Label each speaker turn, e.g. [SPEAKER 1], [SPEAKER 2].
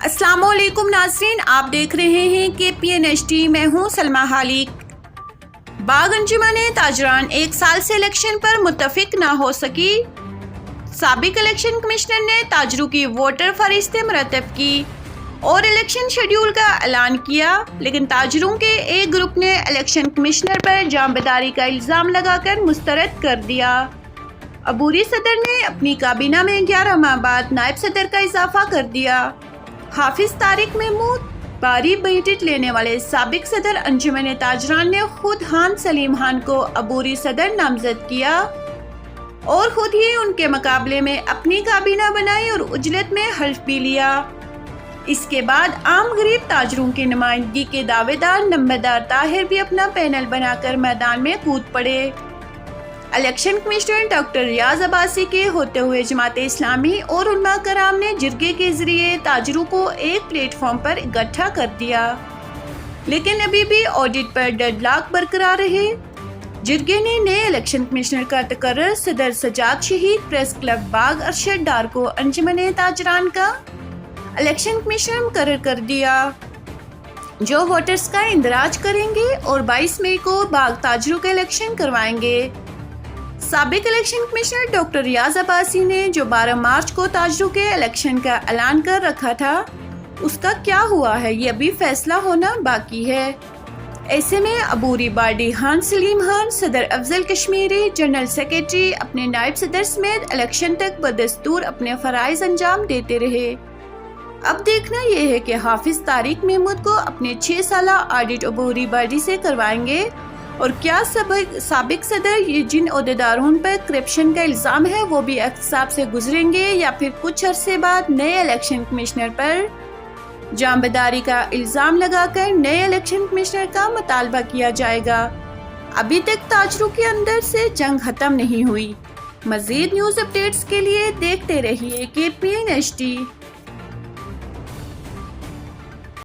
[SPEAKER 1] السلام علیکم ناظرین، آپ دیکھ رہے ہیں KPN-HD، میں ہوں سلمہ خالق۔ باغ انجمن تاجران ایک سال سے الیکشن پر متفق نہ ہو سکی۔ سابق الیکشن کمشنر نے تاجروں کی ووٹر فہرستیں مرتب کی اور الیکشن شیڈول کا اعلان کیا، لیکن تاجروں کے ایک گروپ نے الیکشن کمشنر پر جانبداری کا الزام لگا کر مسترد کر دیا۔ عبوری صدر نے اپنی کابینہ میں 11 ماہ بعد نائب صدر کا اضافہ کر دیا۔ حافظ طارق محمود باری میڈٹ لینے والے سابق صدر انجمن تاجران نے خود خان سلیم خان کو عبوری صدر نامزد کیا اور خود ہی ان کے مقابلے میں اپنی کابینہ بنائی اور اجلت میں حلف بھی لیا۔ اس کے بعد عام غریب تاجروں کی نمائندگی کے دعوے دار نمبردار طاہر بھی اپنا پینل بنا کر میدان میں کود پڑے۔ الیکشن کمشنر ڈاکٹر ریاض عباسی کے ہوتے ہوئے جماعت اسلامی اور علماء کرام نے جرگے کے ذریعے تاجروں کو ایک پلیٹ فارم پر اکٹھا کر دیا، لیکن ابھی بھی آڈٹ پر ڈیڈ لاک برقرار رہے۔ جرگے نے نئے الیکشن کمشنر کا تقرر صدر سجاد شہید پریس کلب باغ ارشد ڈار کو انجمن تاجران کا الیکشن کمشنر مقرر کر دیا، جو ووٹرز کا اندراج کریں گے اور 22 مئی کو باغ تاجروں کے الیکشن کروائیں گے۔ سابق الیکشن کمشنر ڈاکٹر ریاض عباسی نے جو 12 مارچ کو تاجروں کے الیکشن کا اعلان کر رکھا تھا، اس کا کیا ہوا ہے یہ ابھی فیصلہ ہونا باقی ہے۔ ایسے میں عبوری بارڈی خان سلیم خان، صدر افضل کشمیری، جنرل سیکریٹری اپنے نائب صدر سمیت الیکشن تک بدستور اپنے فرائض انجام دیتے رہے۔ اب دیکھنا یہ ہے کہ حافظ طارق محمود کو اپنے 6 سالہ آڈٹ عبوری بارڈی سے کروائیں گے، اور کیا سابق صدر یہ جن عہدیداروں پر کرپشن کا الزام ہے وہ بھی احتساب سے گزریں گے، یا پھر کچھ عرصے بعد نئے الیکشن کمشنر پر جانبداری کا الزام لگا کر نئے الیکشن کمشنر کا مطالبہ کیا جائے گا۔ ابھی تک تاجروں کے اندر سے جنگ ختم نہیں ہوئی۔ مزید نیوز اپڈیٹس کے لیے دیکھتے رہیے KPN-HD۔